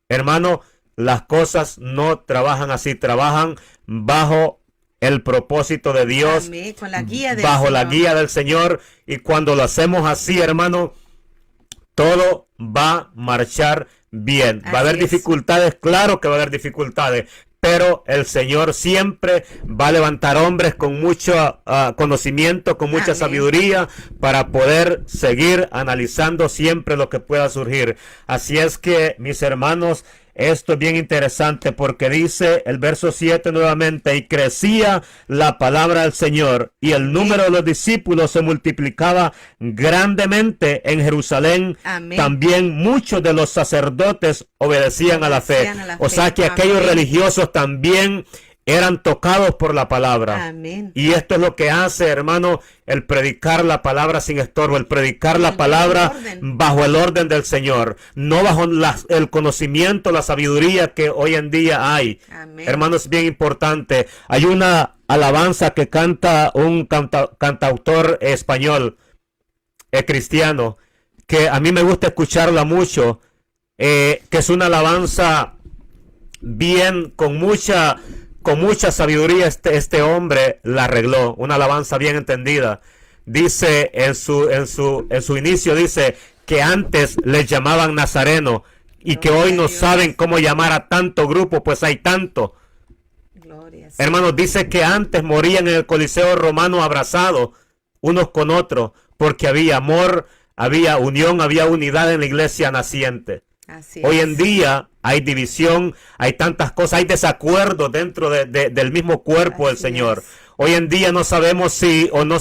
Hermano, las cosas no trabajan así, trabajan bajo el propósito de Dios, amén, con la guía del bajo la Señor. guía del Señor, y cuando lo hacemos así, hermano, todo va a marchar bien. Va a haber dificultades, claro que va a haber dificultades, pero el Señor siempre va a levantar hombres con mucho conocimiento, con mucha sabiduría, para poder seguir analizando siempre lo que pueda surgir. Así es que, mis hermanos, esto es bien interesante porque dice el verso 7 nuevamente: y crecía la palabra del Señor y el número de los discípulos se multiplicaba grandemente en Jerusalén. Amén. También muchos de los sacerdotes obedecían a la fe. O sea que aquellos religiosos también eran tocados por la palabra. Amén. Y esto es lo que hace, hermano, el predicar la palabra sin estorbo, el predicar la palabra bajo el orden del Señor, no bajo el conocimiento, la sabiduría que hoy en día hay. Amén. Hermano, es bien importante. Hay una alabanza que canta un cantautor español, cristiano, que a mí me gusta escucharla mucho, que es una alabanza bien, con mucha sabiduría. Este hombre la arregló, una alabanza bien entendida. Dice en su inicio, dice que antes les llamaban nazareno y que hoy no saben cómo llamar a tanto grupo, pues hay tanto. Hermanos, dice que antes morían en el Coliseo Romano abrazados unos con otros, porque había amor, había unión, había unidad en la iglesia naciente. Hoy en día hay división, hay tantas cosas, hay desacuerdo dentro del mismo cuerpo del Señor. Hoy en día no sabemos si o no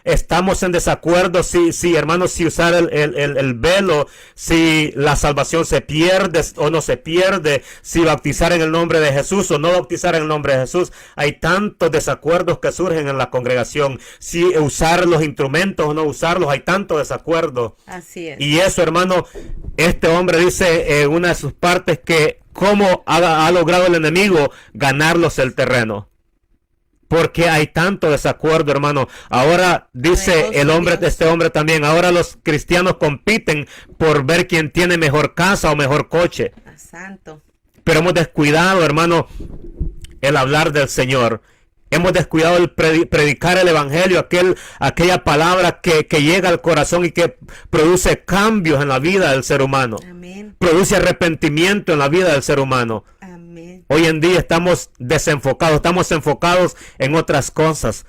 estamos en desacuerdo si hermanos, si usar el velo, si la salvación se pierde o no se pierde, si bautizar en el nombre de Jesús o no bautizar en el nombre de Jesús. Hay tantos desacuerdos que surgen en la congregación, si usar los instrumentos o no usarlos, hay tanto desacuerdo. Así es. Y eso, hermano, este hombre dice en una de sus partes que cómo ha logrado el enemigo ganarlos el terreno. Porque hay tanto desacuerdo, hermano. Ahora dice este hombre también, ahora los cristianos compiten por ver quién tiene mejor casa o mejor coche. Santo. Pero hemos descuidado, hermano, el hablar del Señor. Hemos descuidado el predicar el evangelio, aquella palabra que llega al corazón y que produce cambios en la vida del ser humano. Amén. Produce arrepentimiento en la vida del ser humano. Amén. Hoy en día estamos desenfocados, estamos enfocados en otras cosas.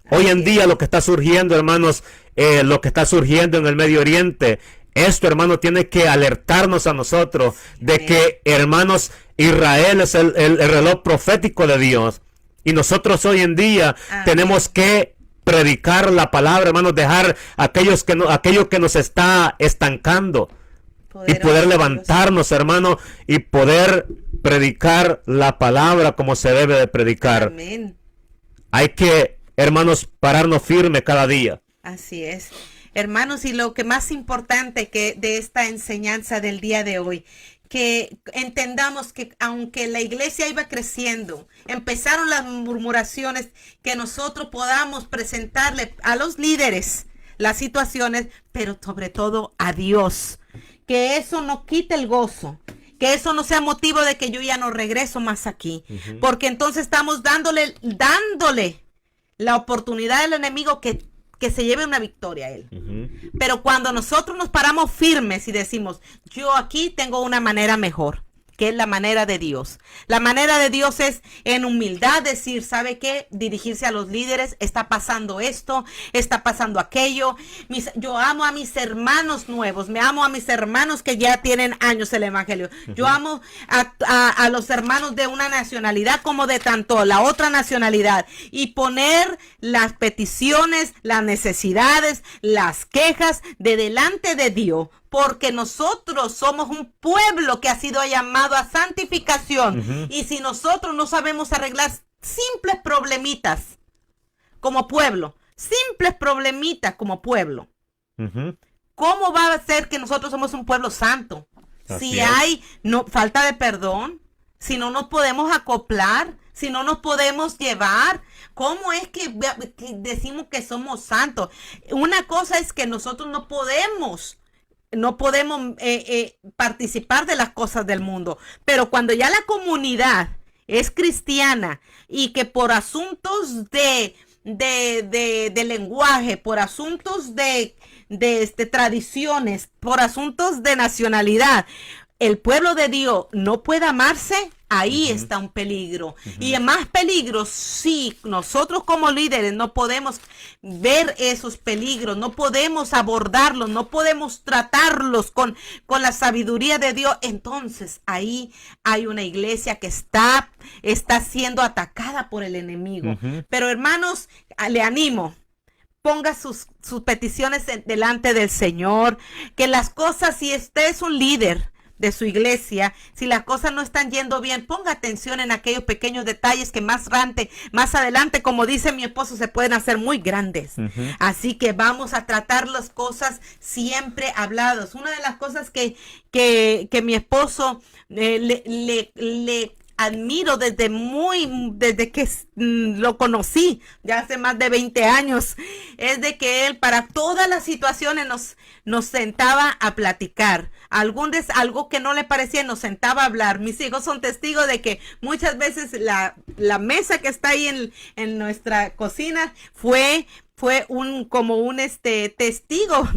Hoy en día lo que está surgiendo, hermanos, lo que está surgiendo en el Medio Oriente, esto, hermano, tiene que alertarnos a nosotros de que, hermanos, Israel es el reloj profético de Dios. Y nosotros hoy en día tenemos que predicar la palabra, hermanos, dejar aquello que nos está estancando. Y poder levantarnos, hermano, y poder predicar la palabra como se debe de predicar. Amén. Hay que, hermanos, pararnos firme cada día. Así es. Hermanos, y lo que más importante que de esta enseñanza del día de hoy, que entendamos que aunque la iglesia iba creciendo, empezaron las murmuraciones, que nosotros podamos presentarle a los líderes las situaciones, pero sobre todo a Dios. Que eso no quite el gozo, que eso no sea motivo de que yo ya no regreso más aquí, porque entonces estamos dándole la oportunidad al enemigo que se lleve una victoria a él. Pero cuando nosotros nos paramos firmes y decimos, yo aquí tengo una manera mejor, que es la manera de Dios. La manera de Dios es en humildad decir, ¿sabe qué? Dirigirse a los líderes, está pasando esto, está pasando aquello. Yo amo a mis hermanos nuevos, me amo a mis hermanos que ya tienen años el evangelio. Yo amo a los hermanos de una nacionalidad como de tanto la otra nacionalidad, y poner las peticiones, las necesidades, las quejas de delante de Dios. Porque nosotros somos un pueblo que ha sido llamado a santificación. Y si nosotros no sabemos arreglar simples problemitas como pueblo, ¿cómo va a ser que nosotros somos un pueblo santo? Si hay falta de perdón, si no nos podemos acoplar, si no nos podemos llevar? ¿Cómo es que decimos que somos santos? Una cosa es que nosotros no podemos participar de las cosas del mundo, pero cuando ya la comunidad es cristiana y que por asuntos de lenguaje, por asuntos de tradiciones, por asuntos de nacionalidad, el pueblo de Dios no puede amarse, ahí está un peligro. Y en más peligro, si nosotros como líderes no podemos ver esos peligros, no podemos abordarlos, no podemos tratarlos con la sabiduría de Dios, entonces ahí hay una iglesia que está siendo atacada por el enemigo. Pero hermanos, le animo. Ponga sus peticiones delante del Señor, que las cosas, si usted es un líder de su iglesia, si las cosas no están yendo bien, ponga atención en aquellos pequeños detalles que más adelante, como dice mi esposo, se pueden hacer muy grandes. Así que vamos a tratar las cosas siempre hablados. Una de las cosas que mi esposo le admiro desde que lo conocí, ya hace más de 20 años, es de que él para todas las situaciones nos sentaba a platicar. Algo que no le parecía, nos sentaba a hablar. Mis hijos son testigos de que muchas veces la mesa que está ahí en nuestra cocina fue como un testigo,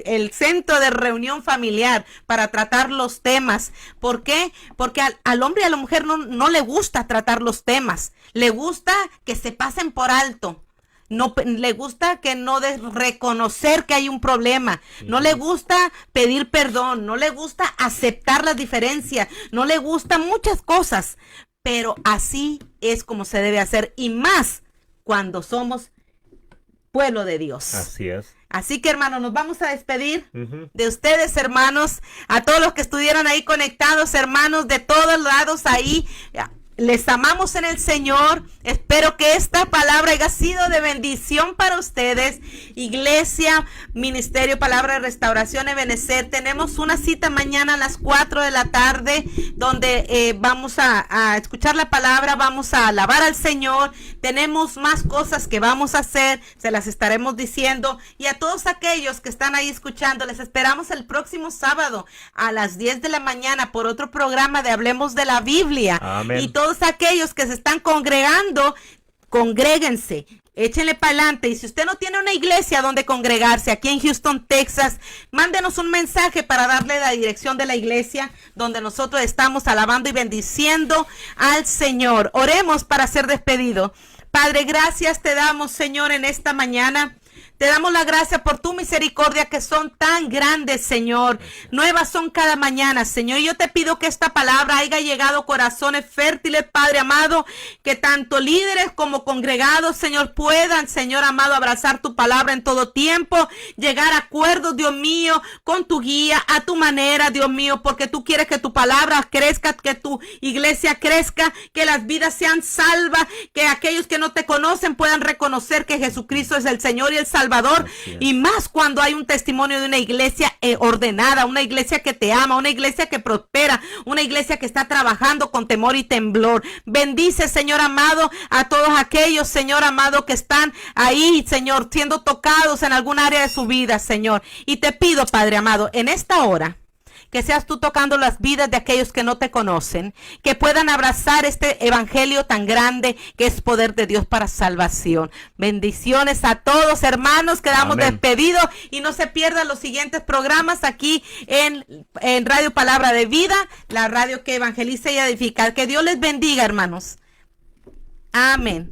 el centro de reunión familiar para tratar los temas. ¿Por qué? Porque al hombre y a la mujer no le gusta tratar los temas, le gusta que se pasen por alto. No le gusta que no reconocer que hay un problema, no le gusta pedir perdón, no le gusta aceptar las diferencias, no le gustan muchas cosas, pero así es como se debe hacer, y más cuando somos pueblo de Dios. Así es. Así que, hermanos, nos vamos a despedir de ustedes, hermanos, a todos los que estuvieron ahí conectados, hermanos, de todos lados ahí. Les amamos en el Señor. Espero que esta palabra haya sido de bendición para ustedes. Iglesia, Ministerio Palabra de Restauración Ebenecer. Tenemos una cita mañana a las 4 de la tarde donde vamos a escuchar la palabra, vamos a alabar al Señor. Tenemos más cosas que vamos a hacer, se las estaremos diciendo. Y a todos aquellos que están ahí escuchando, les esperamos el próximo sábado a las 10 de la mañana por otro programa de Hablemos de la Biblia. Amén. Y todos aquellos que se están congregando, congréguense, échenle para adelante. Y si usted no tiene una iglesia donde congregarse aquí en Houston, Texas, mándenos un mensaje para darle la dirección de la iglesia donde nosotros estamos alabando y bendiciendo al Señor. Oremos para ser despedido. Padre, gracias te damos, Señor, en esta mañana. Te damos la gracia por tu misericordia que son tan grandes, Señor. Nuevas son cada mañana, Señor. Y yo te pido que esta palabra haya llegado a corazones fértiles, Padre amado, que tanto líderes como congregados, Señor, puedan, Señor amado, abrazar tu palabra en todo tiempo, llegar a acuerdos, Dios mío, con tu guía, a tu manera, Dios mío, porque tú quieres que tu palabra crezca, que tu iglesia crezca, que las vidas sean salvas, que aquellos que no te conocen puedan reconocer que Jesucristo es el Señor y el Salvador. Y más cuando hay un testimonio de una iglesia ordenada, una iglesia que te ama, una iglesia que prospera, una iglesia que está trabajando con temor y temblor. Bendice, Señor amado, a todos aquellos, Señor amado, que están ahí, Señor, siendo tocados en algún área de su vida, Señor. Y te pido, Padre amado, en esta hora, que seas tú tocando las vidas de aquellos que no te conocen, que puedan abrazar este evangelio tan grande que es poder de Dios para salvación. Bendiciones a todos, hermanos, quedamos despedidos y no se pierdan los siguientes programas aquí en Radio Palabra de Vida, la radio que evangeliza y edifica. Que Dios les bendiga, hermanos. Amén.